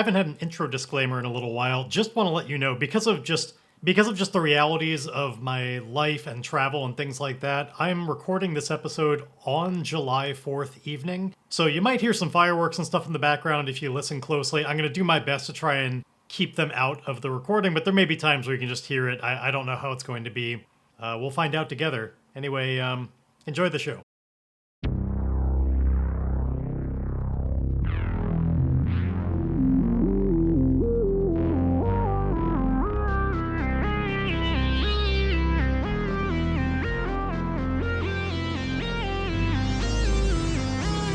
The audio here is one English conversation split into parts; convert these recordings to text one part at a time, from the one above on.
haven't had an intro disclaimer in a little while. Just want to let you know, because of just the realities of my life and travel and things like that, I'm recording this episode on July 4th evening. So you might hear some fireworks and stuff in the background if you listen closely. I'm going to do my best to try and keep them out of the recording, but there may be times where you can just hear it. I don't know how it's going to be. We'll find out together. Anyway, enjoy the show.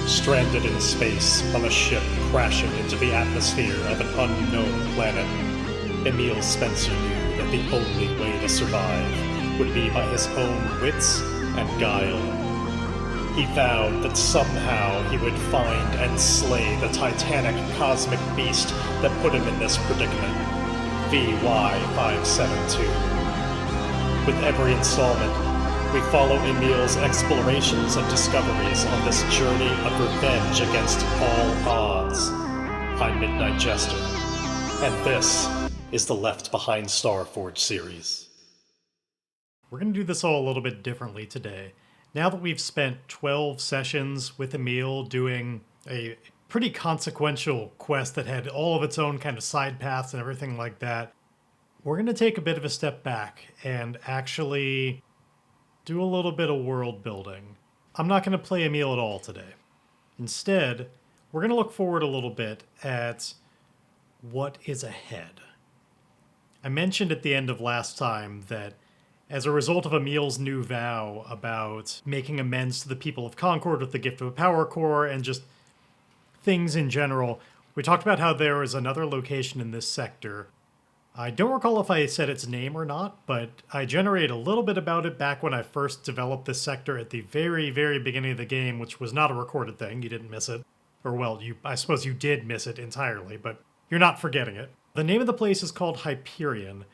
Stranded in space on a ship crashing into the atmosphere of an unknown planet, Emile Spencer knew that the only way to survive would be by his own wits and guile. He vowed that somehow he would find and slay the titanic cosmic beast that put him in this predicament, VY572. With every installment, we follow Emile's explorations and discoveries on this journey of revenge against all odds. I'm Midnight Jester, and this is the Left Behind Starforge series. We're going to do this all a little bit differently today. Now that we've spent 12 sessions with Emile doing a pretty consequential quest that had all of its own kind of side paths and everything like that, we're going to take a bit of a step back and actually do a little bit of world building. I'm not going to play Emile at all today. Instead, we're going to look forward a little bit at what is ahead. I mentioned at the end of last time that as a result of Emile's new vow about making amends to the people of Concord with the gift of a power core and just things in general, we talked about how there is another location in this sector. I don't recall if I said its name or not, but I generated a little bit about it back when I first developed this sector at the very, very beginning of the game, which was not a recorded thing. You didn't miss it. Or, well, I suppose you did miss it entirely, but you're not forgetting it. The name of the place is called Hyperion,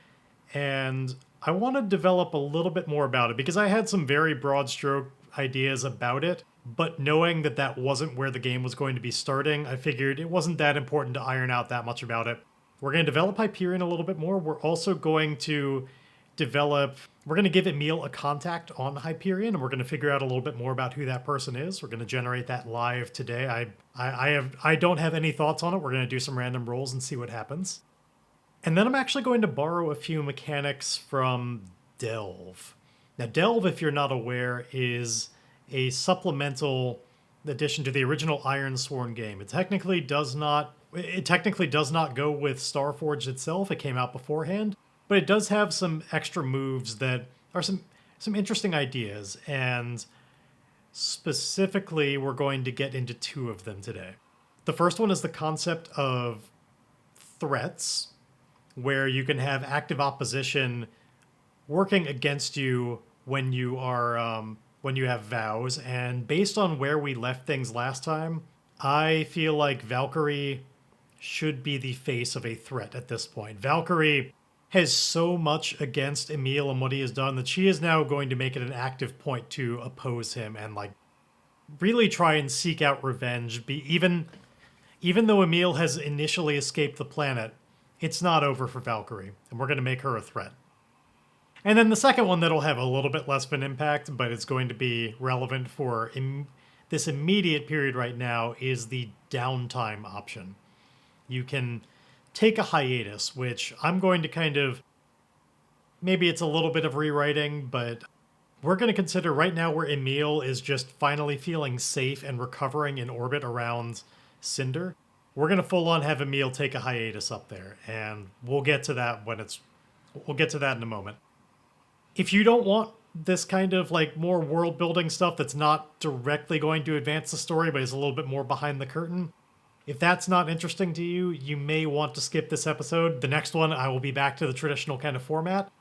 and I want to develop a little bit more about it because I had some very broad stroke ideas about it, but knowing that that wasn't where the game was going to be starting, I figured it wasn't that important to iron out that much about it. We're going to develop Hyperion a little bit more. We're also going to we're going to give Emile a contact on Hyperion, and we're going to figure out a little bit more about who that person is. We're going to generate that live today. I don't have any thoughts on it. We're going to do some random rolls and see what happens. And then I'm actually going to borrow a few mechanics from Delve. Now, Delve, if you're not aware, is a supplemental addition to the original Ironsworn game. It technically does not go with Starforged itself. It came out beforehand, but it does have some extra moves that are some interesting ideas, and specifically we're going to get into two of them today. The first one is the concept of threats, where you can have active opposition working against you when you have vows, and based on where we left things last time, I feel like Valkyrie should be the face of a threat at this point. Valkyrie has so much against Emile and what he has done that she is now going to make it an active point to oppose him and really try and seek out revenge. Even though Emile has initially escaped the planet, it's not over for Valkyrie, and we're going to make her a threat. And then the second one that'll have a little bit less of an impact, but it's going to be relevant for this immediate period right now, is the downtime option. You can take a hiatus, which I'm going to maybe it's a little bit of rewriting, but we're going to consider right now where Emile is just finally feeling safe and recovering in orbit around Cinder. We're going to full on have Emile take a hiatus up there, and we'll get to that in a moment. If you don't want this kind of more world building stuff that's not directly going to advance the story, but is a little bit more behind the curtain, if that's not interesting to you, you may want to skip this episode. The next one, I will be back to the traditional kind of format,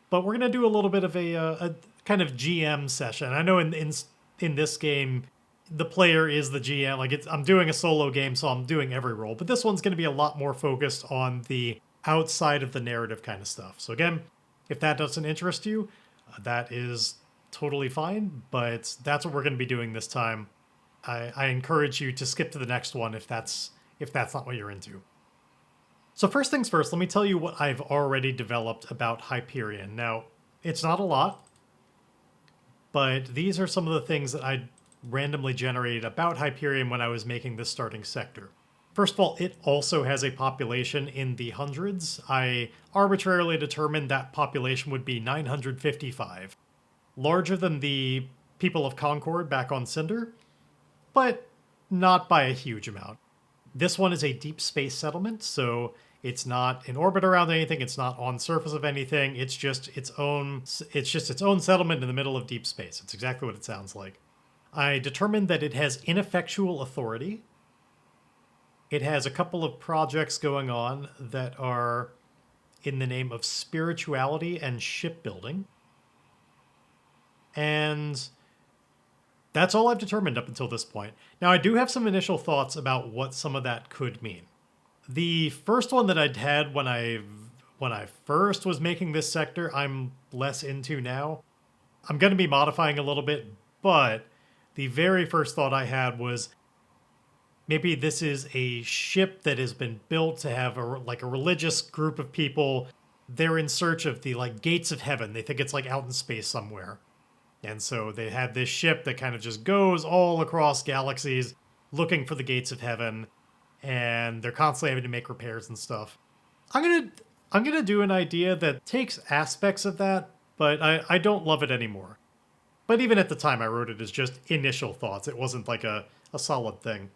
but we're going to do a little bit of a kind of GM session. I know in this game, the player is the GM. I'm doing a solo game, so I'm doing every role, but this one's going to be a lot more focused on the outside of the narrative kind of stuff. So again, if that doesn't interest you, that is totally fine, but that's what we're going to be doing this time. I encourage you to skip to the next one if that's not what you're into. So first things first, let me tell you what I've already developed about Hyperion. Now, it's not a lot, but these are some of the things that I randomly generated about Hyperion when I was making this starting sector. First of all, it also has a population in the hundreds. I arbitrarily determined that population would be 955. Larger than the people of Concord back on Cinder, but not by a huge amount. This one is a deep space settlement, so it's not in orbit around anything, it's not on surface of anything, it's just its own settlement in the middle of deep space. It's exactly what it sounds like. I determined that it has ineffectual authority. It has a couple of projects going on that are in the name of spirituality and shipbuilding. And that's all I've determined up until this point. Now, I do have some initial thoughts about what some of that could mean. The first one that I'd had when I first was making this sector, I'm less into now. I'm going to be modifying a little bit, but the very first thought I had was maybe this is a ship that has been built to have a religious group of people. They're in search of the gates of heaven. They think it's out in space somewhere. And so they have this ship that kind of just goes all across galaxies looking for the gates of heaven, and they're constantly having to make repairs and stuff. I'm gonna do an idea that takes aspects of that, but I don't love it anymore. But even at the time I wrote it as just initial thoughts. It wasn't a solid thing.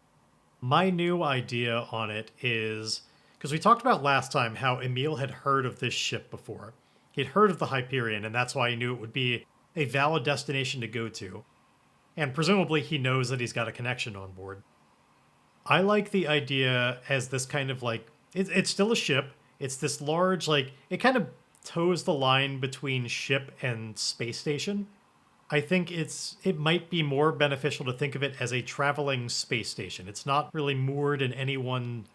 My new idea on it is, because we talked about last time how Emile had heard of this ship before. He'd heard of the Hyperion, and that's why he knew it would be a valid destination to go to. And presumably he knows that he's got a connection on board. I like the idea as this kind of it's still a ship. It's this large, it kind of toes the line between ship and space station. I think it might be more beneficial to think of it as a traveling space station. It's not really moored in any one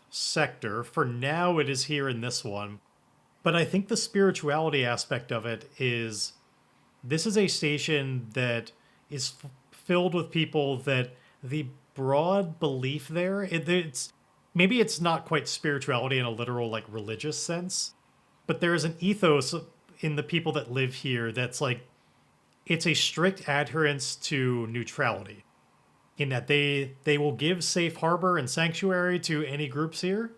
sector. For now, it is here in this one. But I think the spirituality aspect of it is, this is a station that is filled with people that the broad belief there, maybe it's not quite spirituality in a literal religious sense, but there is an ethos in the people that live here that's it's a strict adherence to neutrality, in that they will give safe harbor and sanctuary to any groups here.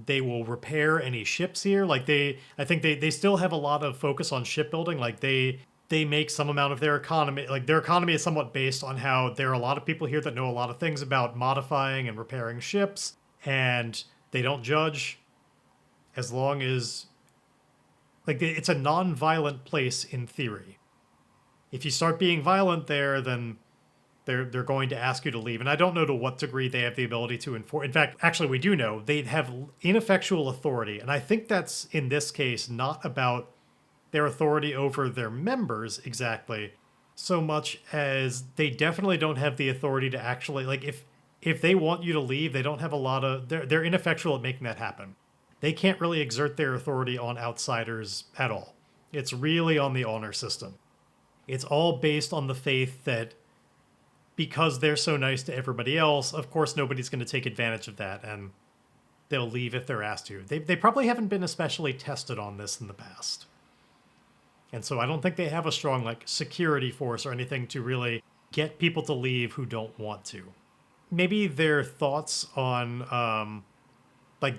They will repair any ships here. I think they still have a lot of focus on shipbuilding. They make some amount of their economy. Their economy is somewhat based on how there are a lot of people here that know a lot of things about modifying and repairing ships, and they don't judge as long as it's a non-violent place in theory. If you start being violent there, then they're going to ask you to leave. And I don't know to what degree they have the ability to enforce. In fact, actually, we do know they have ineffectual authority. And I think that's, in this case, not about their authority over their members exactly, so much as they definitely don't have the authority to actually, if they want you to leave, they don't have a lot of, they're ineffectual at making that happen. They can't really exert their authority on outsiders at all. It's really on the honor system. It's all based on the faith that because they're so nice to everybody else, of course nobody's going to take advantage of that, and they'll leave if they're asked to. They probably haven't been especially tested on this in the past. And so I don't think they have a strong security force or anything to really get people to leave who don't want to. Maybe their thoughts on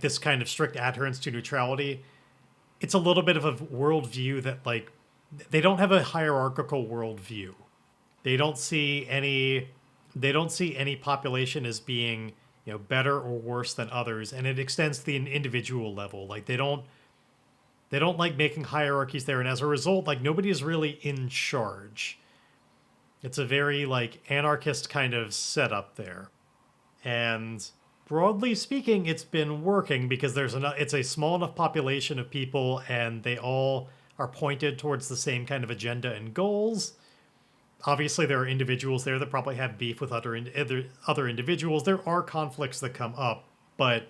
this kind of strict adherence to neutrality, it's a little bit of a worldview that they don't have a hierarchical worldview. They don't see any population as being better or worse than others, and it extends to the individual level. They don't like making hierarchies there, and as a result, nobody is really in charge. It's a very anarchist kind of setup there, and broadly speaking, it's been working because it's a small enough population of people, and they all are pointed towards the same kind of agenda and goals. Obviously, there are individuals there that probably have beef with other individuals. There are conflicts that come up, but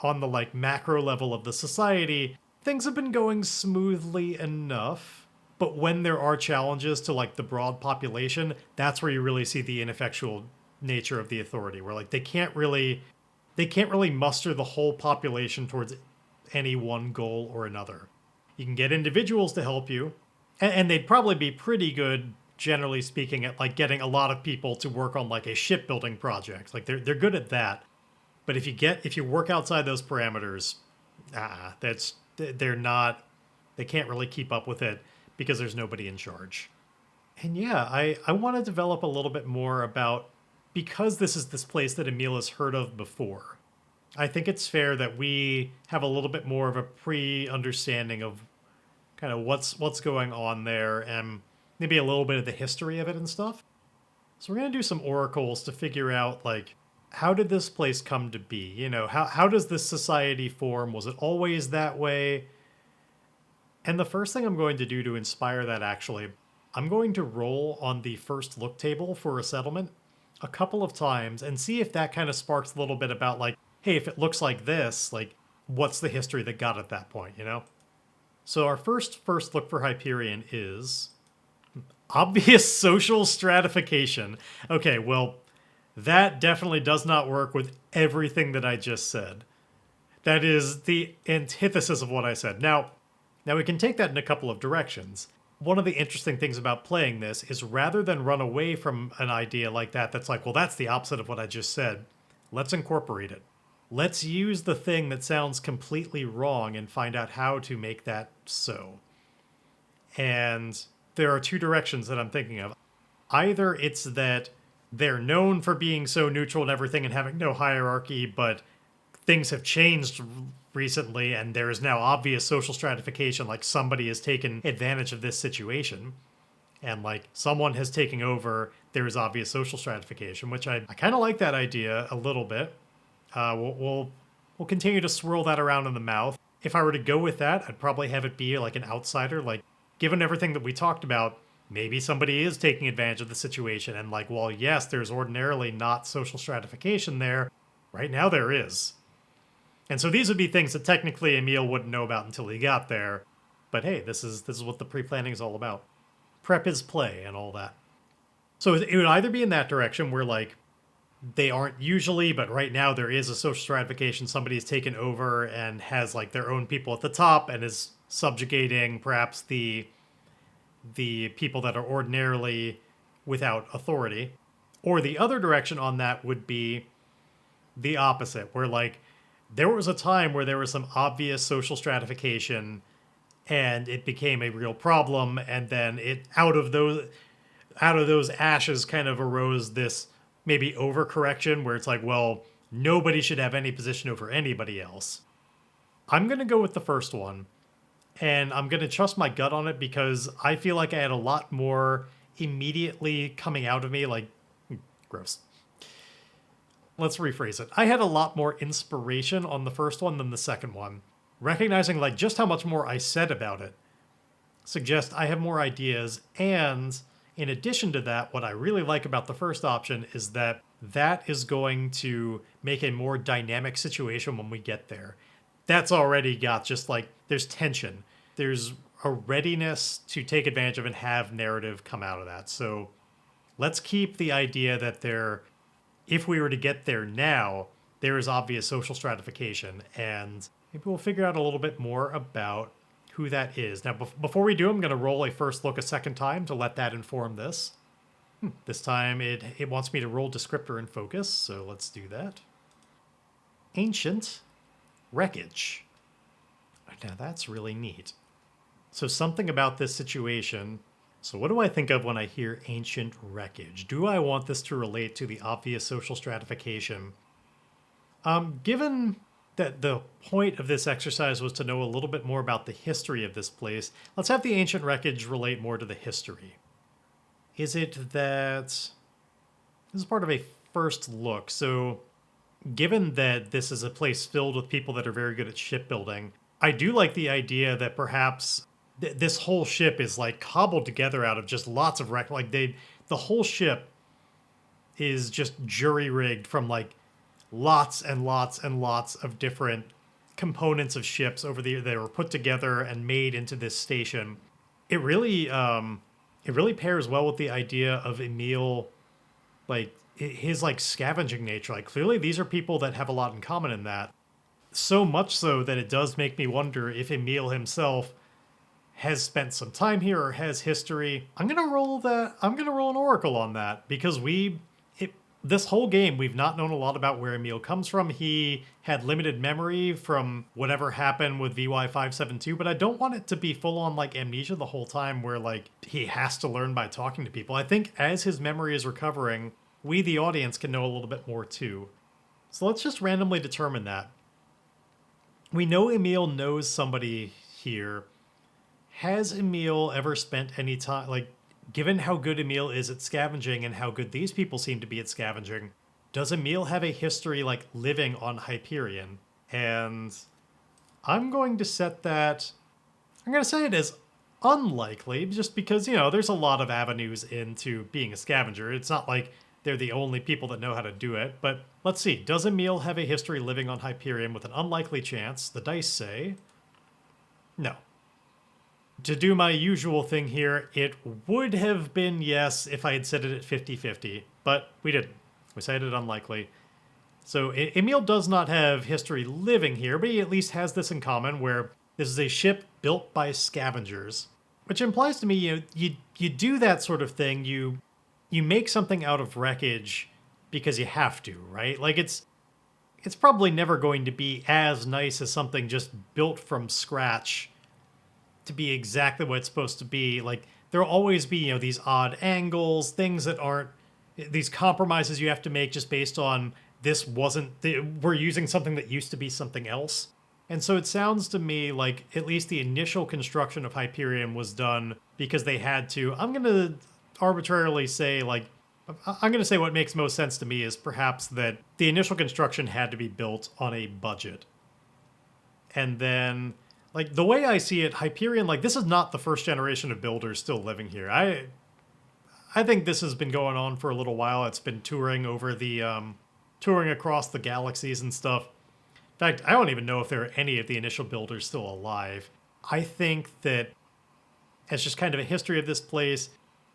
on the macro level of the society, things have been going smoothly enough. But when there are challenges to the broad population, that's where you really see the ineffectual nature of the authority, where they can't really they can't really muster the whole population towards any one goal or another. You can get individuals to help you, and they'd probably be pretty good, generally speaking, at like getting a lot of people to work on like a shipbuilding project. Like they're good at that. But if you work outside those parameters, they're not, they can't really keep up with it because there's nobody in charge. And yeah, I want to develop a little bit more about, because this is this place that Emile has heard of before. I think it's fair that we have a little bit more of a pre-understanding of kind of what's going on there, and maybe a little bit of the history of it and stuff. So we're going to do some oracles to figure out, like, how did this place come to be? You know, how does this society form? Was it always that way? And the first thing I'm going to do to inspire that, actually, I'm going to roll on the first look table for a settlement a couple of times and see if that kind of sparks a little bit about, like, hey, if it looks like this, like, what's the history that got at that point, you know? So our first look for Hyperion is obvious social stratification. Okay, well, that definitely does not work with everything that I just said. That is the antithesis of what I said. Now we can take that in a couple of directions. One of the interesting things about playing this is, rather than run away from an idea like that that's like, well, that's the opposite of what I just said, let's incorporate it. Let's use the thing that sounds completely wrong and find out how to make that so. And there are two directions that I'm thinking of. Either it's that they're known for being so neutral and everything and having no hierarchy, but things have changed recently and there is now obvious social stratification, like somebody has taken advantage of this situation, and like someone has taken over, there is obvious social stratification, which I kind of like that idea a little bit. We'll continue to swirl that around in the mouth. If I were to go with that, I'd probably have it be like an outsider. Like, given everything that we talked about, maybe somebody is taking advantage of the situation. And like, well, yes, there's ordinarily not social stratification there. Right now there is. And so these would be things that technically Emile wouldn't know about until he got there. But hey, this is what the pre-planning is all about. Prep is play and all that. So it would either be in that direction where, like, they aren't usually, but right now there is a social stratification. Somebody's taken over and has like their own people at the top and is subjugating perhaps the people that are ordinarily without authority. Or the other direction on that would be the opposite, where like there was a time where there was some obvious social stratification and it became a real problem, and then it out of those ashes kind of arose this maybe overcorrection where it's like, well, nobody should have any position over anybody else. I'm going to go with the first one, and I'm going to trust my gut on it because I feel like I had a lot more immediately coming out of me, like, gross. Let's rephrase it. I had a lot more inspiration on the first one than the second one. Recognizing like just how much more I said about it suggests I have more ideas, and in addition to that, what I really like about the first option is that is going to make a more dynamic situation when we get there. That's already got just like, there's tension. There's a readiness to take advantage of and have narrative come out of that. So let's keep the idea that if we were to get there now, there is obvious social stratification, and maybe we'll figure out a little bit more about who that is. Now, before we do, I'm going to roll a first look a second time to let that inform this. This time it wants me to roll descriptor and focus, so let's do that. Ancient wreckage. Now that's really neat. So something about this situation. So what do I think of when I hear ancient wreckage? Do I want this to relate to the obvious social stratification? Given that the point of this exercise was to know a little bit more about the history of this place, let's have the ancient wreckage relate more to the history. Is it that this is part of a first look? So given that this is a place filled with people that are very good at shipbuilding, I do like the idea that perhaps this whole ship is like cobbled together out of just lots of like the whole ship is just jury rigged from like lots and lots and lots of different components of ships they were put together and made into this station. It really pairs well with the idea of Emile like his like scavenging nature. Like clearly these are people that have a lot in common in that. So much so that it does make me wonder if Emile himself has spent some time here or has history. I'm gonna roll an oracle on that because this whole game we've not known a lot about where Emile comes from. He had limited memory from whatever happened with VY572, but I don't want it to be full on like amnesia the whole time where like he has to learn by talking to people. I think as his memory is recovering, we the audience can know a little bit more too. So let's just randomly determine that. We know Emile knows somebody here. Has Emile ever spent any time, like, given how good Emile is at scavenging and how good these people seem to be at scavenging, does Emile have a history, like, living on Hyperion? And I'm going to set that, I'm going to say it as unlikely, just because, you know, there's a lot of avenues into being a scavenger. It's not like they're the only people that know how to do it, but let's see. Does Emile have a history living on Hyperion with an unlikely chance? The dice say no. To do my usual thing here, it would have been yes if I had set it at 50-50, but we didn't. We set it unlikely. So Emile does not have history living here, but he at least has this in common where this is a ship built by scavengers, which implies to me, you know, you do that sort of thing. You make something out of wreckage because you have to, right? Like it's probably never going to be as nice as something just built from scratch to be exactly what it's supposed to be. Like there'll always be, you know, these odd angles, things that aren't, these compromises you have to make just based on we're using something that used to be something else. And so it sounds to me like at least the initial construction of Hyperion was done because they had to. I'm going to arbitrarily say, like, I'm going to say what makes most sense to me is perhaps that the initial construction had to be built on a budget. And then, like, the way I see it, Hyperion, like, this is not the first generation of builders still living here. I think this has been going on for a little while. It's been touring across the galaxies and stuff. In fact, I don't even know if there are any of the initial builders still alive. I think that as just kind of a history of this place,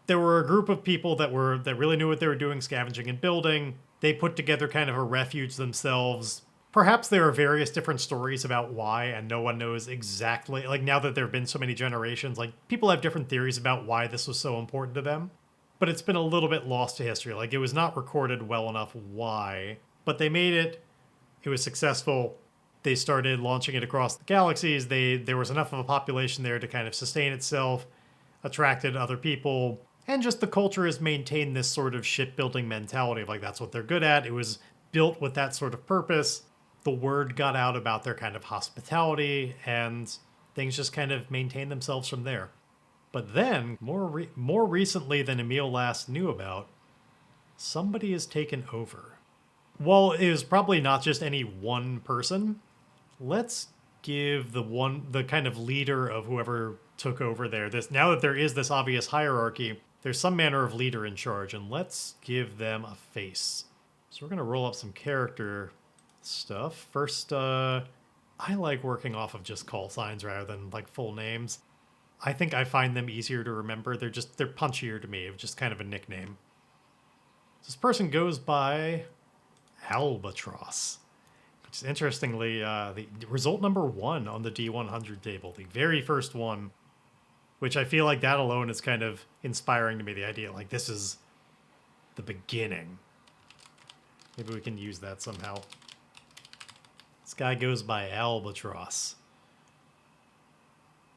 there were a group of people that really knew what they were doing, scavenging and building. They put together kind of a refuge themselves. Perhaps there are various different stories about why, and no one knows exactly. Like, now that there have been so many generations, like, people have different theories about why this was so important to them. But it's been a little bit lost to history. Like, it was not recorded well enough why. But they made it. It was successful. They started launching it across the galaxies. There was enough of a population there to kind of sustain itself, attracted other people, and just the culture has maintained this sort of shipbuilding mentality of, like, that's what they're good at. It was built with that sort of purpose. The word got out about their kind of hospitality, and things just kind of maintained themselves from there. But then, more recently than Emile last knew about, somebody has taken over. Well, it was probably not just any one person. Let's give the kind of leader of whoever took over there now that there is this obvious hierarchy, there's some manner of leader in charge, and let's give them a face. So we're going to roll up some character stuff. First, I like working off of just call signs rather than like full names. I think I find them easier to remember. They're punchier to me. It's just kind of a nickname. This person goes by Albatross, which is interestingly the result number 1 on the D100 table, the very first one, which I feel like that alone is kind of inspiring to me. The idea, like, this is the beginning. Maybe we can use that somehow. This guy goes by Albatross.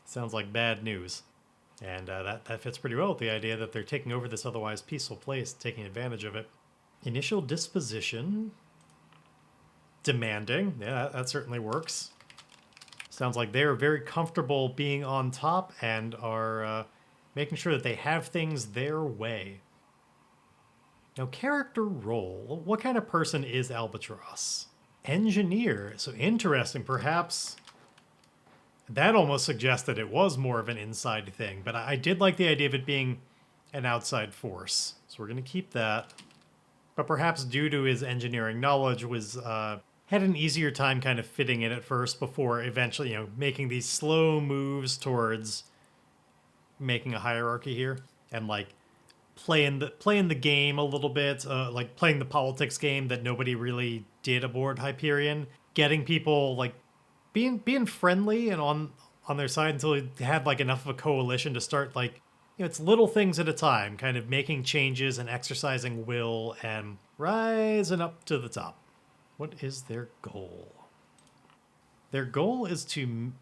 Sounds like bad news. And that fits pretty well with the idea that they're taking over this otherwise peaceful place, taking advantage of it. Initial disposition. Demanding. Yeah, that certainly works. Sounds like they're very comfortable being on top and are making sure that they have things their way. Now, character role. What kind of person is Albatross? Engineer. So interesting. Perhaps that almost suggests that it was more of an inside thing. But I did like the idea of it being an outside force. So we're going to keep that. But perhaps due to his engineering knowledge had an easier time kind of fitting in at first before eventually, you know, making these slow moves towards making a hierarchy here. And like playing the game a little bit, like playing the politics game that nobody really did aboard Hyperion, getting people like being friendly and on their side until they had like enough of a coalition to start like, it's little things at a time, kind of making changes and exercising will and rising up to the top. What is their goal? Their goal is to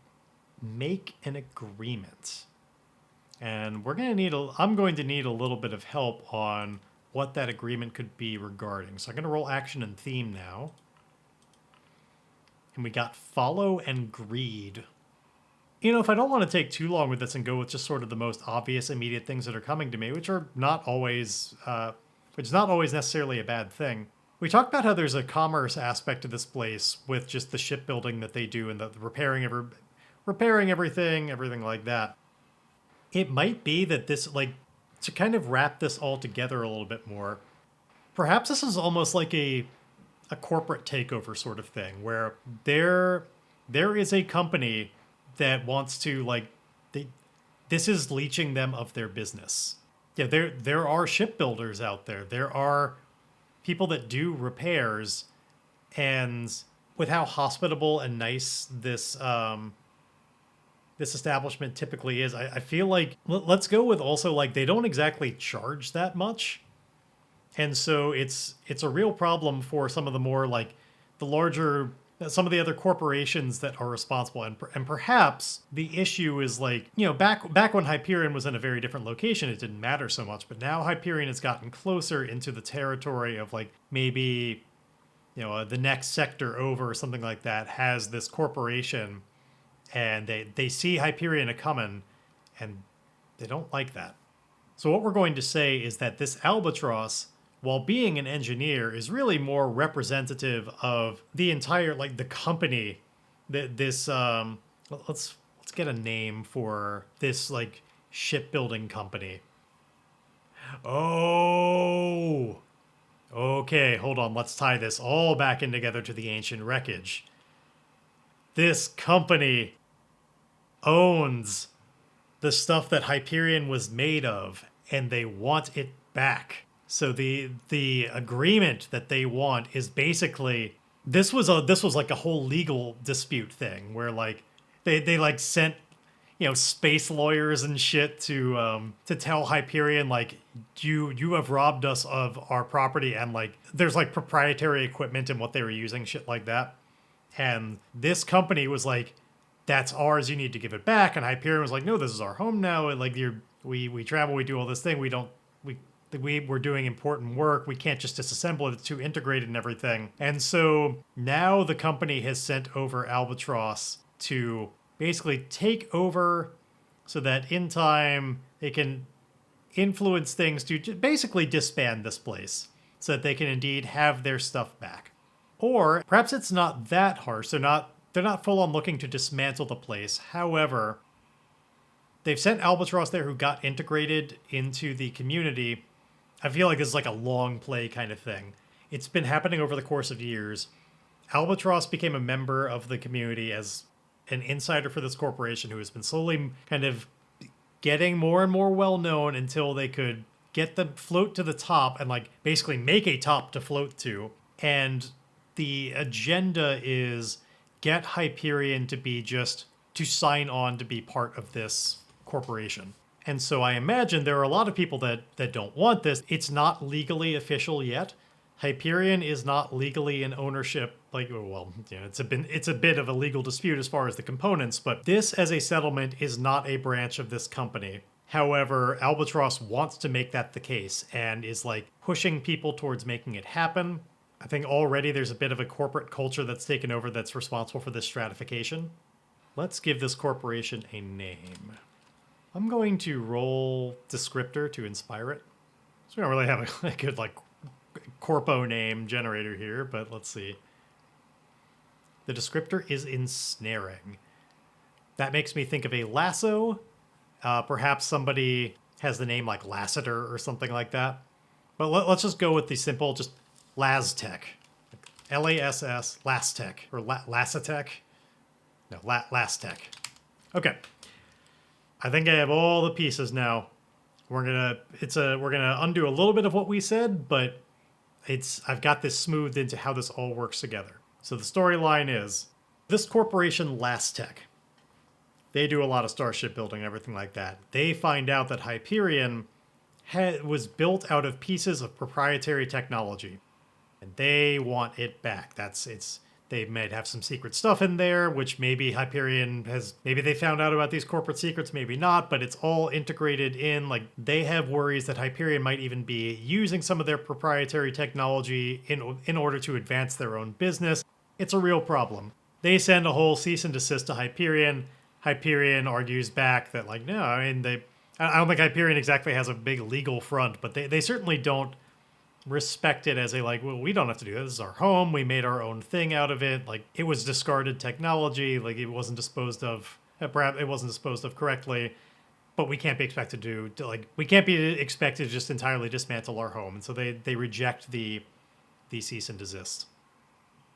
make an agreement. And I'm going to need a little bit of help on what that agreement could be regarding. So I'm going to roll action and theme now. And we got follow and greed. If I don't want to take too long with this and go with just sort of the most obvious immediate things that are coming to me, which is not always necessarily a bad thing. We talked about how there's a commerce aspect to this place with just the shipbuilding that they do and the repairing everything like that. It might be that this, like, to kind of wrap this all together a little bit more, perhaps this is almost like a corporate takeover sort of thing, where there is a company that wants to, like, this is leeching them of their business. Yeah, there are shipbuilders out there. There are people that do repairs, and with how hospitable and nice this establishment typically is, I feel like let's go with also like they don't exactly charge that much, and so it's a real problem for some of the more like some of the other corporations that are responsible, and perhaps the issue is like, back when Hyperion was in a very different location, it didn't matter so much, but now Hyperion has gotten closer into the territory of like maybe the next sector over or something like that has this corporation. And they see Hyperion a-coming, and they don't like that. So what we're going to say is that this Albatross, while being an engineer, is really more representative of the entire, like, the company that this, let's get a name for this, like, shipbuilding company. Oh! Okay, hold on, let's tie this all back in together to the ancient wreckage. This company owns the stuff that Hyperion was made of, and they want it back. So the agreement that they want is basically this was like a whole legal dispute thing where like they like sent space lawyers and shit to tell Hyperion like you have robbed us of our property, and like there's like proprietary equipment and what they were using, shit like that. And this company was like, that's ours, you need to give it back. And Hyperion was like, no, this is our home now. And like we travel, we do all this thing. We're doing important work. We can't just disassemble it. It's too integrated and everything. And so now the company has sent over Albatross to basically take over so that in time they can influence things to basically disband this place so that they can indeed have their stuff back. Or perhaps it's not that harsh. They're not full on looking to dismantle the place. However, they've sent Albatross there who got integrated into the community. I feel like this is like a long play kind of thing. It's been happening over the course of years. Albatross became a member of the community as an insider for this corporation who has been slowly kind of getting more and more well known until they could get the float to the top and like basically make a top to float to. And the agenda is get Hyperion to sign on to be part of this corporation. And so I imagine there are a lot of people that don't want this. It's not legally official yet. Hyperion is not legally in ownership. It's a bit of a legal dispute as far as the components, but this as a settlement is not a branch of this company. However, Albatross wants to make that the case and is like pushing people towards making it happen. I think already there's a bit of a corporate culture that's taken over that's responsible for this stratification. Let's give this corporation a name. I'm going to roll descriptor to inspire it. So we don't really have a good like corpo name generator here, but let's see. The descriptor is ensnaring. That makes me think of a lasso. Perhaps somebody has the name like Lassiter or something like that. But let's just go with the simple, just Laztech. Lass, Lastech, or Lassatech. No, Lastech. Okay. I think I have all the pieces now. We're gonna undo a little bit of what we said, but I've got this smoothed into how this all works together. So the storyline is this corporation, Last Tech. They do a lot of starship building and everything like that. They find out that Hyperion was built out of pieces of proprietary technology, and they want it back. They might have some secret stuff in there, which maybe Hyperion has. Maybe they found out about these corporate secrets, maybe not. But it's all integrated in. Like they have worries that Hyperion might even be using some of their proprietary technology in order to advance their own business. It's a real problem. They send a whole cease and desist to Hyperion. Hyperion argues back that like no, I mean I don't think Hyperion exactly has a big legal front, but they certainly don't respect it as a like, well, we don't have to do this. This is our home. We made our own thing out of it. Like it was discarded technology. Like it wasn't disposed of. Perhaps it wasn't disposed of correctly. But we can't be expected we can't be expected to just entirely dismantle our home. And so they reject the cease and desist.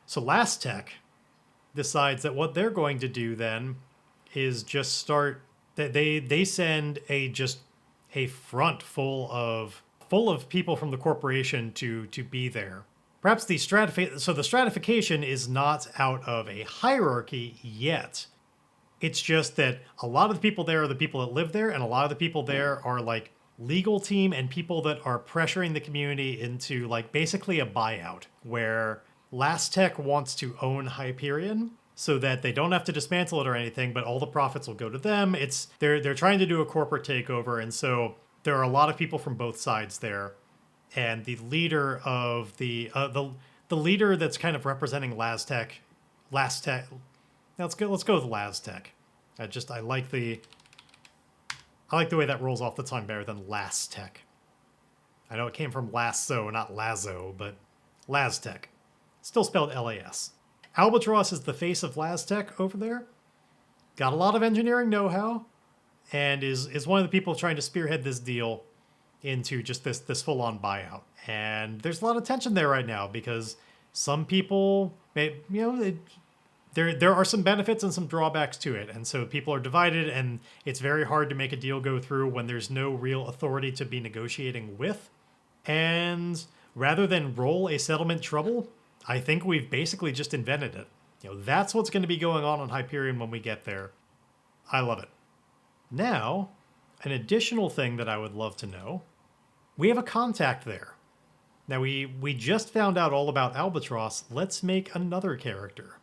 So Last Tech decides that what they're going to do then is just start. They send a front full of people from the corporation to be there. Perhaps the stratification is not out of a hierarchy yet. It's just that a lot of the people there are the people that live there, and a lot of the people there are like legal team and people that are pressuring the community into like basically a buyout where Last Tech wants to own Hyperion so that they don't have to dismantle it or anything, but all the profits will go to them. They're trying to do a corporate takeover, and so there are a lot of people from both sides there, and the leader of the leader that's kind of representing Last Tech. Let's go with Last Tech. I like the way that rolls off the tongue better than Last Tech. I know it came from lasso, not lazo, but Last Tech, still spelled L-A-S. Albatross is the face of Last Tech over there. Got a lot of engineering know-how, and is one of the people trying to spearhead this deal into just this full-on buyout. And there's a lot of tension there right now because some people, there are some benefits and some drawbacks to it. And so people are divided, and it's very hard to make a deal go through when there's no real authority to be negotiating with. And rather than roll a settlement trouble, I think we've basically just invented it. That's what's going to be going on Hyperion when we get there. I love it. Now, an additional thing that I would love to know, we have a contact there. Now, we just found out all about Albatross. Let's make another character.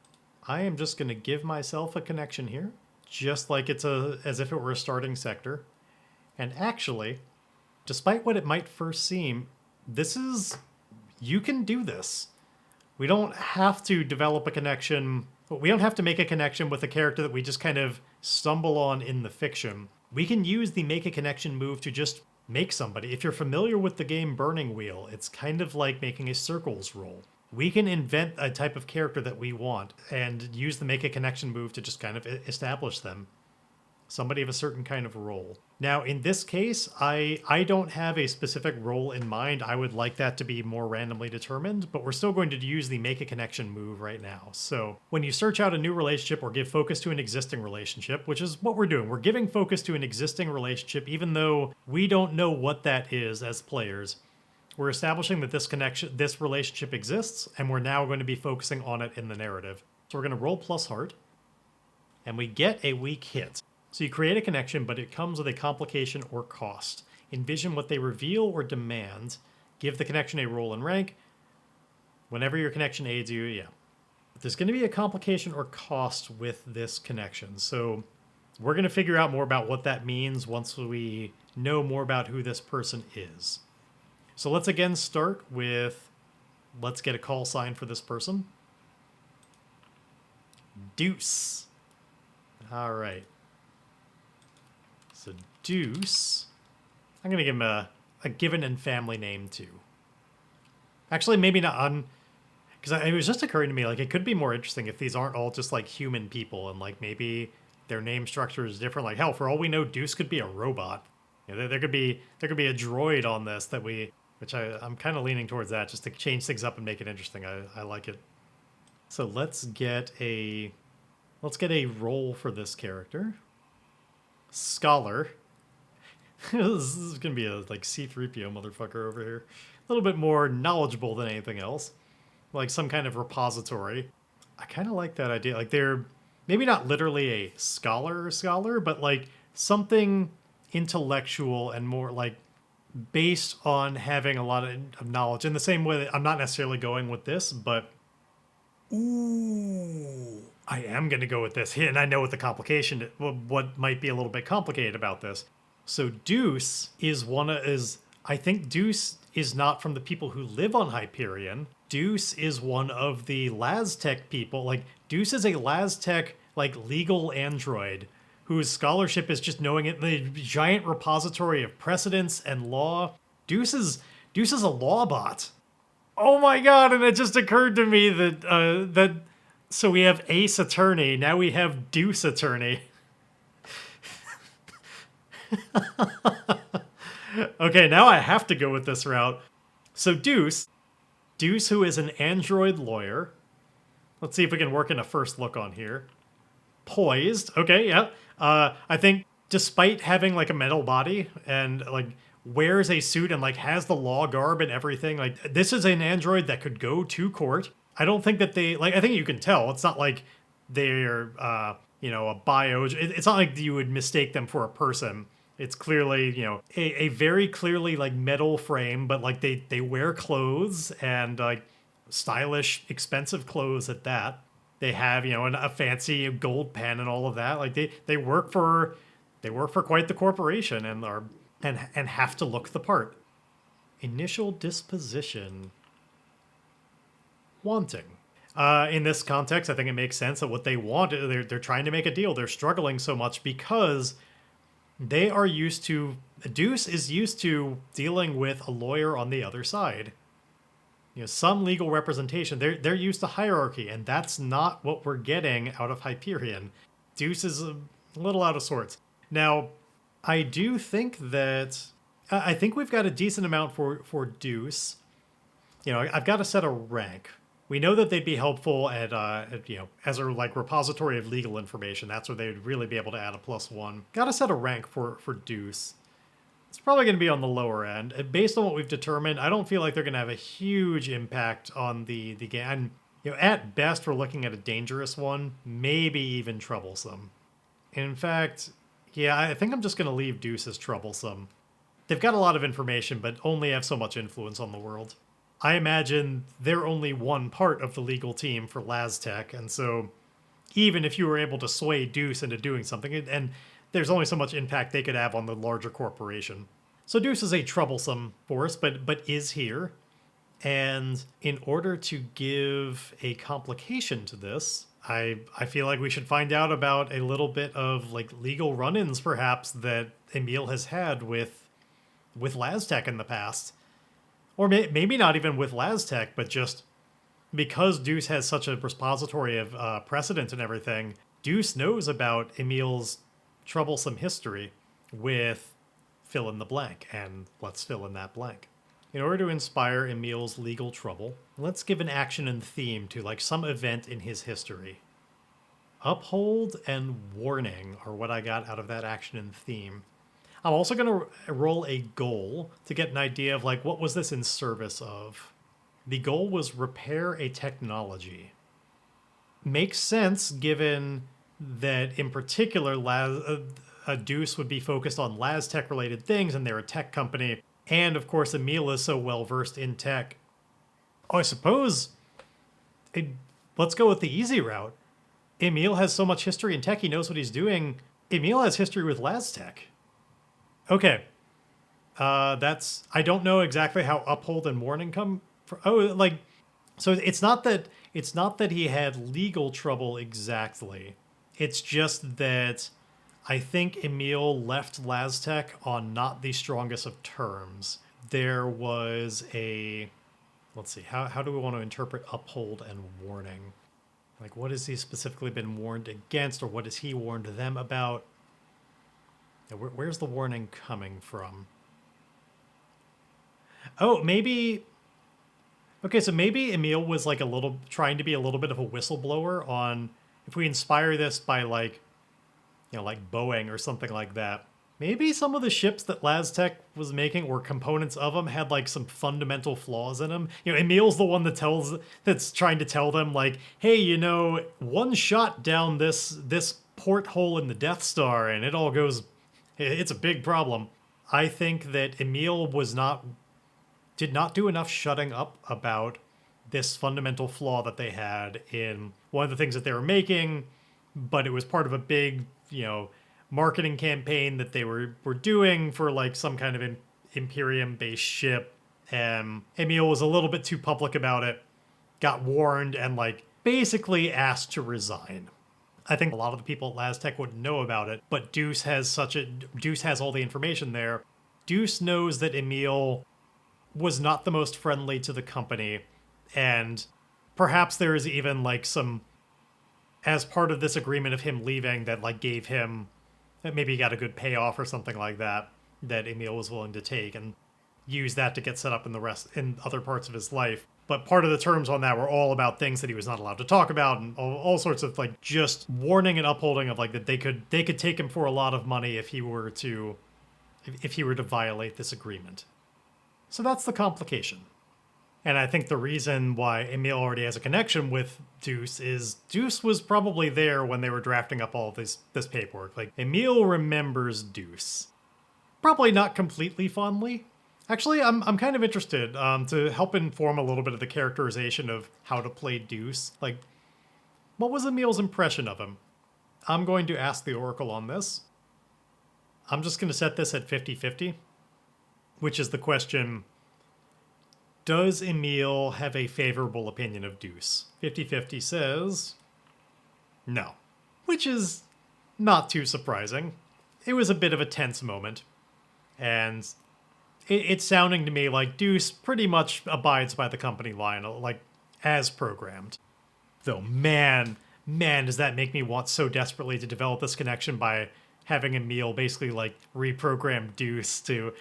I am just going to give myself a connection here, just like as if it were a starting sector. And actually, despite what it might first seem, you can do this. We don't have to develop a connection. We don't have to make a connection with a character that we just kind of stumble on in the fiction. We can use the make a connection move to just make somebody. If you're familiar with the game Burning Wheel, it's kind of like making a circles roll. We can invent a type of character that we want and use the make a connection move to just kind of establish them. Somebody of a certain kind of role. Now, in this case, I don't have a specific role in mind. I would like that to be more randomly determined, but we're still going to use the make a connection move right now. So when you search out a new relationship or give focus to an existing relationship, which is what we're doing, we're giving focus to an existing relationship, even though we don't know what that is as players. We're establishing that this relationship exists, and we're now going to be focusing on it in the narrative. So we're going to roll plus heart, and we get a weak hit. So you create a connection, but it comes with a complication or cost. Envision what they reveal or demand. Give the connection a role and rank. Whenever your connection aids you, there's going to be a complication or cost with this connection. So we're going to figure out more about what that means once we know more about who this person is. So let's again start with, let's get a call sign for this person. Deuce. All right. So Deuce, I'm going to give him a given and family name too. Actually, maybe not because it was just occurring to me, like, it could be more interesting if these aren't all just like human people and like maybe their name structure is different. Like, hell, for all we know, Deuce could be a robot. There could be a droid on this which I'm kind of leaning towards that just to change things up and make it interesting. I like it. So let's get a role for this character. Scholar. This is gonna be a like C-3PO motherfucker over here. A little bit more knowledgeable than anything else. Like some kind of repository. I kind of like that idea. Like they're maybe not literally a scholar, but like something intellectual and more like based on having a lot of knowledge. In the same way that I'm not necessarily going with this, but ooh, I am going to go with this. And I know what the complication, what might be a little bit complicated about this. So Deuce I think Deuce is not from the people who live on Hyperion. Deuce is one of the Laztec people. Like, Deuce is a Laztec, like, legal android whose scholarship is just knowing it, the giant repository of precedents and law. Deuce is a law bot. Oh my god, and it just occurred to me that so we have Ace Attorney, now we have Deuce Attorney. Okay, now I have to go with this route. So Deuce, who is an android lawyer. Let's see if we can work in a first look on here. Poised. Okay, yeah. I think despite having like a metal body and like wears a suit and like has the law garb and everything, like this is an android that could go to court. I don't think that they like. I think you can tell. It's not like they're a bio. It's not like you would mistake them for a person. It's clearly, a very clearly like metal frame, but like they wear clothes and like stylish, expensive clothes at that. They have, a fancy gold pen and all of that. Like they work for quite the corporation and have to look the part. Initial disposition. Wanting. In this context, I think it makes sense that what they want, they're trying to make a deal. They're struggling so much because they are used to, Deuce is used to dealing with a lawyer on the other side. Some legal representation. They're used to hierarchy, and that's not what we're getting out of Hyperion. Deuce is a little out of sorts. Now, I do think that, I think we've got a decent amount for Deuce. I've got to set a rank. We know that they'd be helpful at as a like repository of legal information. That's where they would really be able to add a +1. Got to set a rank for Deuce. It's probably going to be on the lower end. Based on what we've determined, I don't feel like they're going to have a huge impact on the game. And, at best, we're looking at a dangerous one, maybe even troublesome. In fact, yeah, I think I'm just going to leave Deuce as troublesome. They've got a lot of information, but only have so much influence on the world. I imagine they're only one part of the legal team for Laztec, and so even if you were able to sway Deuce into doing something, and there's only so much impact they could have on the larger corporation. So Deuce is a troublesome force, but is here. And in order to give a complication to this, I feel like we should find out about a little bit of like legal run-ins perhaps that Emile has had with Laztec in the past. Or maybe not even with Laztec, but just because Deuce has such a repository of precedent and everything, Deuce knows about Emile's troublesome history with fill in the blank, and let's fill in that blank. In order to inspire Emile's legal trouble, let's give an action and theme to like some event in his history. Uphold and warning are what I got out of that action and theme. I'm also going to roll a goal to get an idea of like what was this in service of. The goal was repair a technology. Makes sense given that in particular Deuce would be focused on Laztec related things and they're a tech company. And of course Emile is so well versed in tech. Oh, I suppose let's go with the easy route. Emile has so much history in tech, he knows what he's doing. Emile has history with Laztec. Okay. I don't know exactly how uphold and warning come from. So it's not that he had legal trouble exactly. It's just that I think Emile left Laztec on not the strongest of terms. There was let's see, how do we want to interpret uphold and warning? Like, what has he specifically been warned against, or what has he warned them about? Where's the warning coming from? Oh, maybe... Okay, so maybe Emile was like trying to be a little bit of a whistleblower on if we inspire this by like Boeing or something like that. maybe some of the ships that Laztec was making, or components of them, had like some fundamental flaws in them. Emile's the one that's trying to tell them like, hey, one shot down this porthole in the Death Star and it all goes. It's a big problem. I think that Emile did not do enough shutting up about this fundamental flaw that they had in one of the things that they were making, but it was part of a big, marketing campaign that they were doing for like some kind of Imperium-based ship. And Emile was a little bit too public about it, got warned, and like basically asked to resign. I think a lot of the people at Laztec wouldn't know about it, but Deuce has all the information there. Deuce knows that Emile was not the most friendly to the company, and perhaps there is even like some, as part of this agreement of him leaving, that like gave him, that maybe he got a good payoff or something like that Emile was willing to take and use that to get set up in other parts of his life. But part of the terms on that were all about things that he was not allowed to talk about, and all sorts of like just warning and upholding of like that they could take him for a lot of money if he were to violate this agreement. So that's the complication. And I think the reason why Emile already has a connection with Deuce is Deuce was probably there when they were drafting up all this paperwork. Like, Emile remembers Deuce. Probably not completely fondly. Actually, I'm kind of interested to help inform a little bit of the characterization of how to play Deuce. Like, what was Emile's impression of him? I'm going to ask the Oracle on this. I'm just going to set this at 50-50, which is the question: does Emile have a favorable opinion of Deuce? 50-50 says no, which is not too surprising. It was a bit of a tense moment, and it's sounding to me like Deuce pretty much abides by the company line, like as programmed. Though, man, does that make me want so desperately to develop this connection by having Emile basically like reprogram Deuce to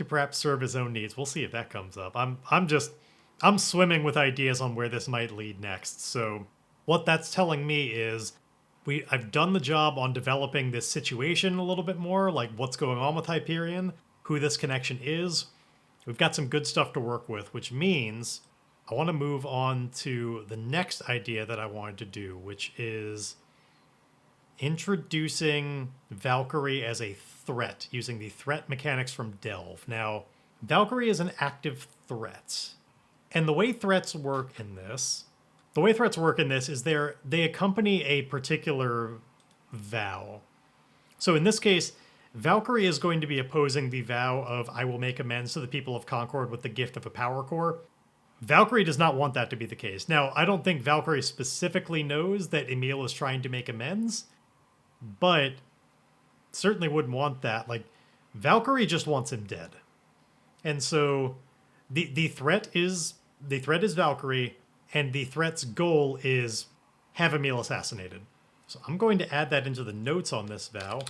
perhaps serve his own needs. We'll see if that comes up. I'm swimming with ideas on where this might lead next. So what that's telling me is I've done the job on developing this situation a little bit more, like what's going on with Hyperion, who this connection is. We've got some good stuff to work with, which means I want to move on to the next idea that I wanted to do, which is introducing Valkyrie as a threat using the threat mechanics from Delve. Now, Valkyrie is an active threat. And the way threats work in this is they accompany a particular vow. So in this case, Valkyrie is going to be opposing the vow of I will make amends to the people of Concord with the gift of a power core. Valkyrie does not want that to be the case. Now, I don't think Valkyrie specifically knows that Emile is trying to make amends, but certainly wouldn't want that. Like, Valkyrie just wants him dead. And so the threat is Valkyrie, and the threat's goal is have Emile assassinated. So I'm going to add that into the notes on this vow.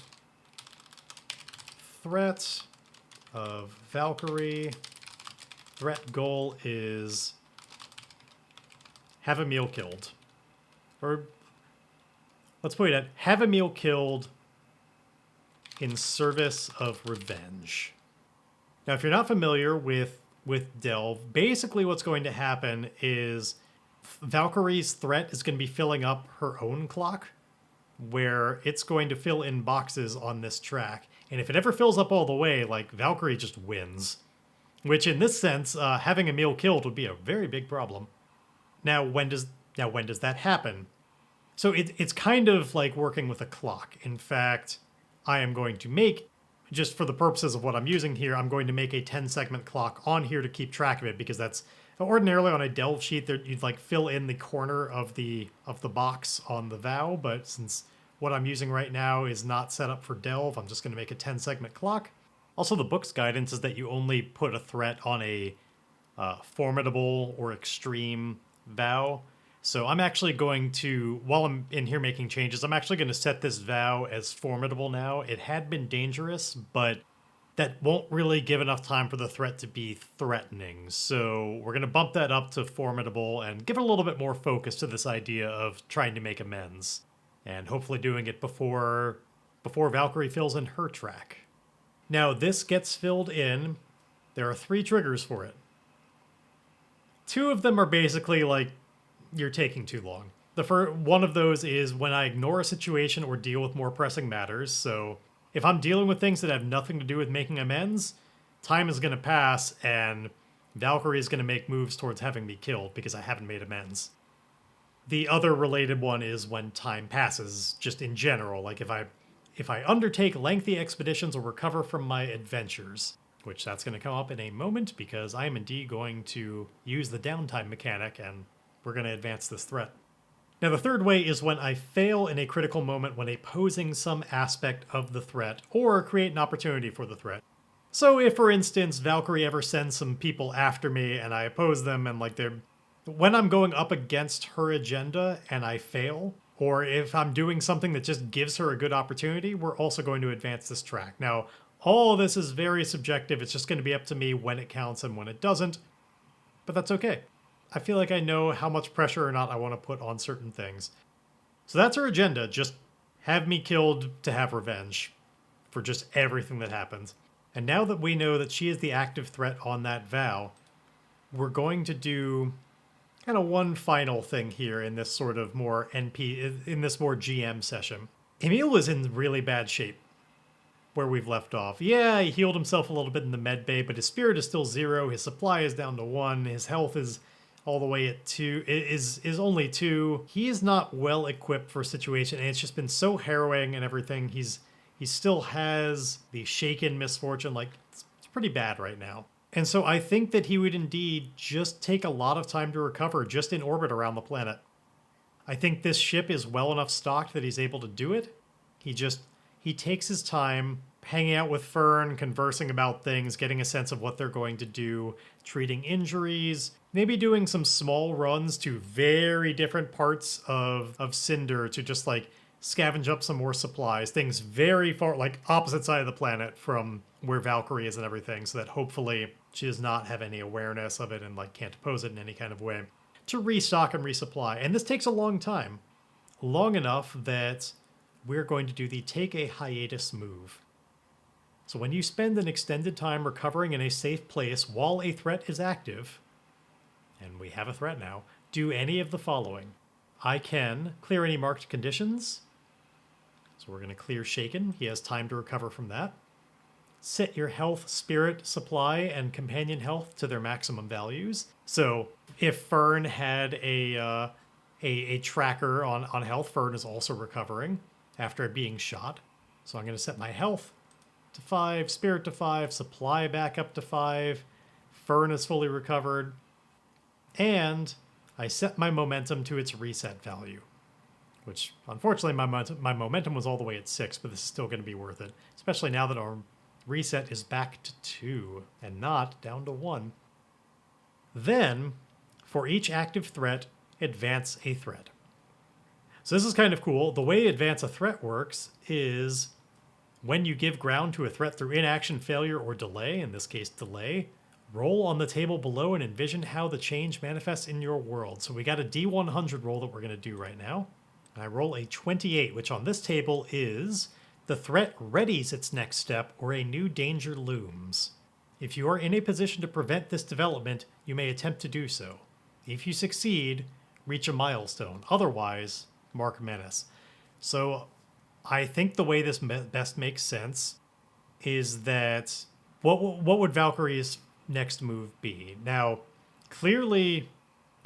Threat of Valkyrie. Threat goal is have Emile killed. Or let's put it at have Emile killed in service of revenge. Now, if you're not familiar with Delve, basically what's going to happen is Valkyrie's threat is going to be filling up her own clock, where it's going to fill in boxes on this track. And if it ever fills up all the way, like, Valkyrie just wins. Which, in this sense, having Emile killed would be a very big problem. Now, when does that happen? So it's kind of like working with a clock. In fact, I am going to make, just for the purposes of what I'm using here, I'm going to make a 10-segment clock on here to keep track of it, because that's ordinarily on a Delve sheet that you'd like fill in the corner of the box on the vow, but since what I'm using right now is not set up for Delve, I'm just going to make a 10-segment clock. Also, the book's guidance is that you only put a threat on a formidable or extreme vow. So I'm actually going to, while I'm in here making changes, I'm actually going to set this vow as formidable now. It had been dangerous, but that won't really give enough time for the threat to be threatening. So we're going to bump that up to formidable and give it a little bit more focus to this idea of trying to make amends. And hopefully doing it before Valkyrie fills in her track. Now, this gets filled in. There are 3 triggers for it. 2 of them are basically like, you're taking too long. One of those is when I ignore a situation or deal with more pressing matters. So if I'm dealing with things that have nothing to do with making amends, time is going to pass and Valkyrie is going to make moves towards having me killed because I haven't made amends. The other related one is when time passes, just in general. Like if I undertake lengthy expeditions or recover from my adventures, which that's going to come up in a moment because I am indeed going to use the downtime mechanic and we're going to advance this threat. Now, the third way is when I fail in a critical moment when opposing some aspect of the threat or create an opportunity for the threat. So if, for instance, Valkyrie ever sends some people after me and I oppose them and when I'm going up against her agenda and I fail, or if I'm doing something that just gives her a good opportunity, we're also going to advance this track. Now, all this is very subjective. It's just going to be up to me when it counts and when it doesn't, but that's okay. I feel like I know how much pressure or not I want to put on certain things. So that's her agenda, just have me killed to have revenge for just everything that happens. And now that we know that she is the active threat on that vow, we're going to do kind of one final thing here in this sort of more in this more GM session. Emile was in really bad shape where we've left off. Yeah, he healed himself a little bit in the med bay, but his spirit is still 0, his supply is down to 1, his health is all the way at 2, is only 2. He is not well equipped for a situation, and it's just been so harrowing and everything. He still has the shaken misfortune, like it's pretty bad right now. And so I think that he would indeed just take a lot of time to recover just in orbit around the planet. I think this ship is well enough stocked that he's able to do it. He takes his time hanging out with Fern, conversing about things, getting a sense of what they're going to do, treating injuries, maybe doing some small runs to very different parts of Cinder to just like scavenge up some more supplies, things very far, like opposite side of the planet from where Valkyrie is and everything, so that hopefully she does not have any awareness of it and like can't oppose it in any kind of way, to restock and resupply. And this takes a long time, long enough that we're going to do the take a hiatus move. So when you spend an extended time recovering in a safe place while a threat is active, and we have a threat now, do any of the following. I can clear any marked conditions. So we're going to clear Shaken. He has time to recover from that. Set your health, spirit, supply, and companion health to their maximum values. So if Fern had a tracker on health, Fern is also recovering after being shot. So I'm going to set my health to 5, spirit to 5, supply back up to 5. Fern is fully recovered. And I set my momentum to its reset value, which unfortunately my momentum was all the way at 6, but this is still going to be worth it, especially now that our reset is back to 2 and not down to 1. Then, for each active threat, advance a threat. So this is kind of cool. The way advance a threat works is when you give ground to a threat through inaction, failure, or delay, in this case delay, roll on the table below and envision how the change manifests in your world. So we got a D100 roll that we're going to do right now. And I roll a 28, which on this table is the threat readies its next step or a new danger looms. If you are in a position to prevent this development, you may attempt to do so. If you succeed, reach a milestone. Otherwise, mark menace. So I think the way this best makes sense is that what would Valkyrie's next move be? Now, clearly,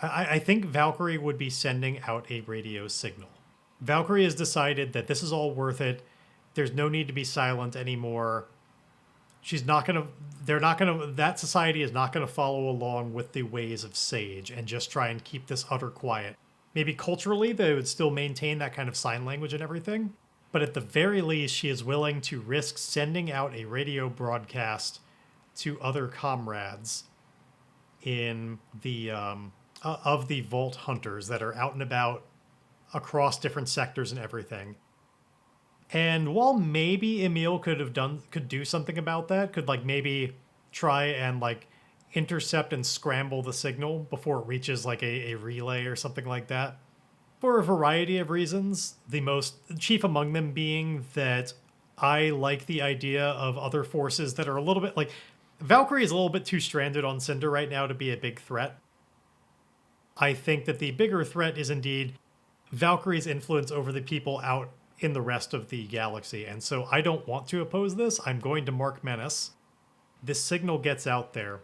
I think Valkyrie would be sending out a radio signal. Valkyrie has decided that this is all worth it. There's no need to be silent anymore. That society is not going to follow along with the ways of Sage and just try and keep this utter quiet. Maybe culturally, they would still maintain that kind of sign language and everything. But at the very least, she is willing to risk sending out a radio broadcast to other comrades in the of the Vault Hunters that are out and about across different sectors and everything. And while maybe Emile could do something about that, could like maybe try and like intercept and scramble the signal before it reaches like a relay or something like that, for a variety of reasons, the most chief among them being that I like the idea of other forces that are a little bit like Valkyrie is a little bit too stranded on Cinder right now to be a big threat. I think that the bigger threat is indeed Valkyrie's influence over the people out in the rest of the galaxy. And so I don't want to oppose this. I'm going to mark Menace. This signal gets out there,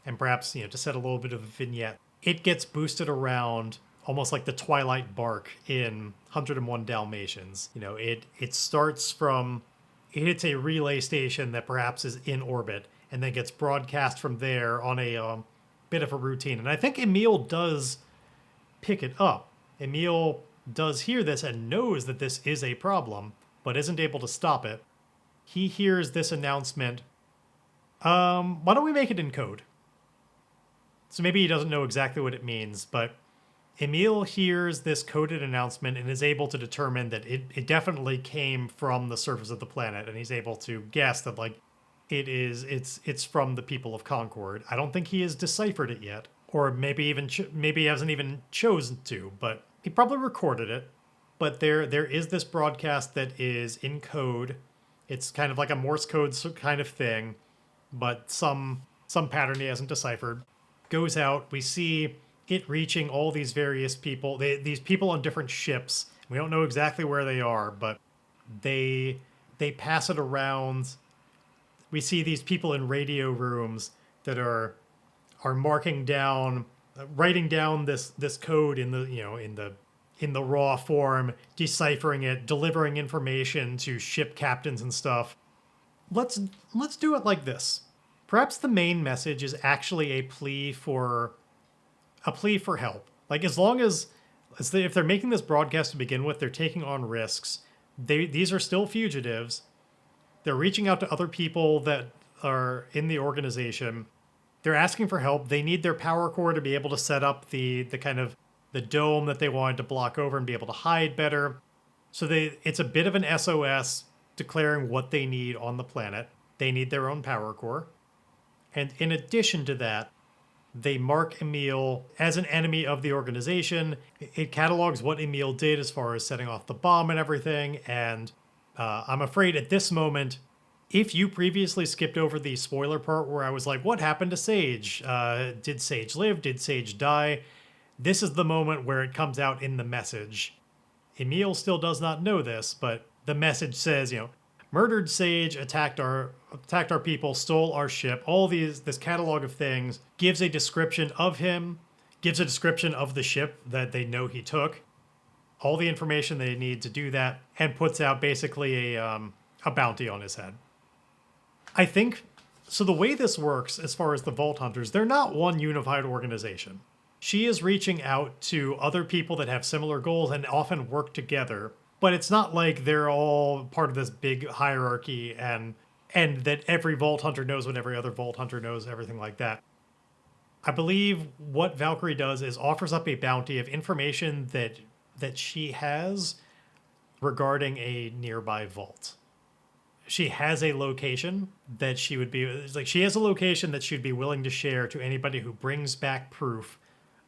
and perhaps, to set a little bit of a vignette, it gets boosted around almost like the Twilight Bark in 101 Dalmatians. It starts from, it hits a relay station that perhaps is in orbit, and then gets broadcast from there on a bit of a routine. And I think Emile does pick it up. Emile does hear this and knows that this is a problem, but isn't able to stop it. He hears this announcement. Why don't we make it in code? So maybe he doesn't know exactly what it means, but Emile hears this coded announcement and is able to determine that it definitely came from the surface of the planet, and he's able to guess that it's from the people of Concord. I don't think he has deciphered it yet, or maybe he hasn't even chosen to, but he probably recorded it. But there is this broadcast that is in code. It's kind of like a Morse code kind of thing, but some pattern he hasn't deciphered. Goes out. We see it reaching all these various people. These people on different ships. We don't know exactly where they are, but they pass it around. We see these people in radio rooms that are marking down, writing down this code in the raw form, deciphering it, delivering information to ship captains and stuff. Let's do it like this. Perhaps the main message is actually a plea for help. Like, as long as if they're making this broadcast to begin with, they're taking on risks. These are still fugitives. They're reaching out to other people that are in the organization. They're asking for help. They need their power core to be able to set up the kind of the dome that they wanted to block over and be able to hide better. So it's a bit of an SOS declaring what they need on the planet. They need their own power core. And in addition to that, they mark Emile as an enemy of the organization. It catalogs what Emile did as far as setting off the bomb and everything. And I'm afraid at this moment, if you previously skipped over the spoiler part where I was like, what happened to Sage? Did Sage live? Did Sage die? This is the moment where it comes out in the message. Emile still does not know this, but the message says, murdered Sage, attacked our people, stole our ship. All this catalog of things gives a description of him, gives a description of the ship that they know he took, all the information they need to do that, and puts out basically a bounty on his head. I think, so the way this works as far as the Vault Hunters, they're not one unified organization. She is reaching out to other people that have similar goals and often work together, but it's not like they're all part of this big hierarchy and that every Vault Hunter knows what every other Vault Hunter knows, everything like that. I believe what Valkyrie does is offers up a bounty of information that she has regarding a nearby vault. She has a location that she would be willing to share to anybody who brings back proof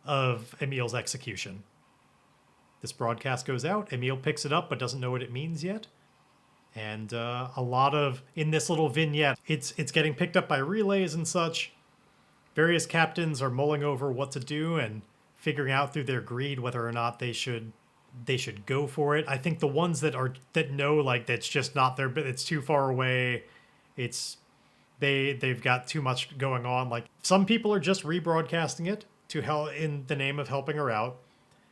of Emile's execution. This broadcast goes out. Emile picks it up, but doesn't know what it means yet. And in this little vignette, it's getting picked up by relays and such. Various captains are mulling over what to do and figuring out through their greed whether or not they should go for it. I think the ones that know, like, that's just not their, it's too far away. They've got too much going on. Like, some people are just rebroadcasting it to help in the name of helping her out.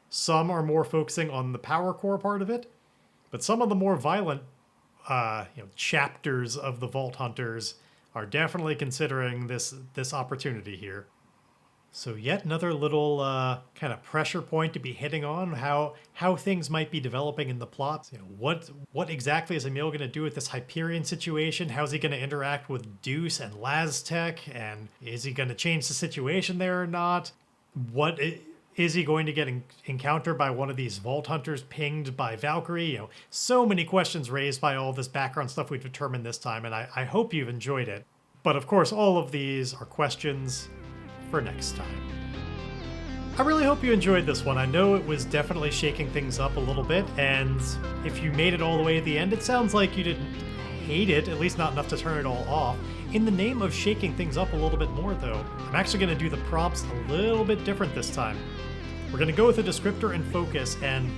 Some are more focusing on the power core part of it, but some of the more violent, chapters of the Vault Hunters are definitely considering this opportunity here. So yet another little kind of pressure point to be hitting on how things might be developing in the plot. What exactly is Emile going to do with this Hyperion situation? How's he going to interact with Deuce and Laztec? And is he going to change the situation there or not? Is he going to get encountered by one of these Vault Hunters pinged by Valkyrie? So many questions raised by all this background stuff we've determined this time, and I hope you've enjoyed it. But of course, all of these are questions for next time. I really hope you enjoyed this one. I know it was definitely shaking things up a little bit, and if you made it all the way to the end, it sounds like you didn't hate it, at least not enough to turn it all off. In the name of shaking things up a little bit more, though, I'm actually going to do the prompts a little bit different this time. We're going to go with a descriptor and focus, and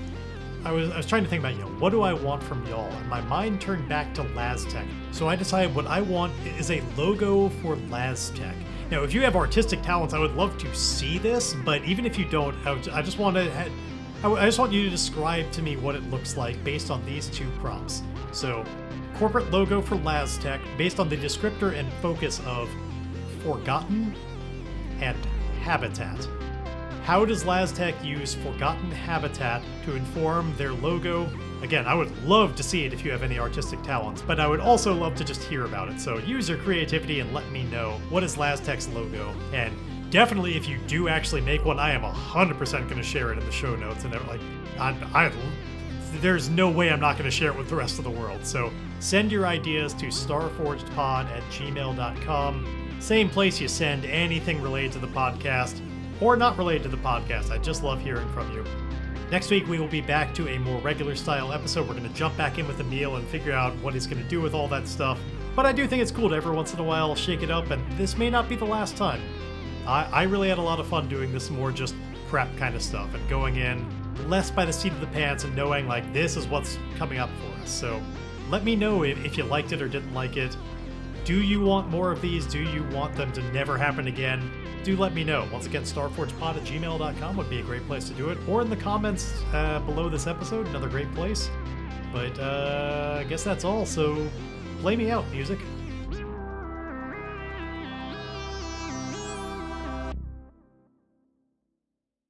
I was trying to think about, what do I want from y'all? And my mind turned back to LazTech. So I decided what I want is a logo for LazTech. Now, if you have artistic talents, I would love to see this, but even if you don't, I just want you to describe to me what it looks like based on these two prompts. So, corporate logo for LazTech based on the descriptor and focus of Forgotten and Habitat. How does LazTech use Forgotten Habitat to inform their logo? Again, I would love to see it if you have any artistic talents, but I would also love to just hear about it. So use your creativity and let me know what is LazTech's logo. And definitely, if you do actually make one, I am 100% going to share it in the show notes. And there's no way I'm not going to share it with the rest of the world. So send your ideas to starforgedpod@gmail.com. Same place you send anything related to the podcast. Or not related to the podcast. I just love hearing from you. Next week, we will be back to a more regular style episode. We're going to jump back in with Emile and figure out what he's going to do with all that stuff. But I do think it's cool to every once in a while shake it up, and this may not be the last time. I really had a lot of fun doing this more just prep kind of stuff and going in less by the seat of the pants and knowing, like, this is what's coming up for us. So let me know if you liked it or didn't like it. Do you want more of these? Do you want them to never happen again? Do let me know. Once again, starforgedpod@gmail.com would be a great place to do it. Or in the comments below this episode, another great place. But I guess that's all, so play me out, music.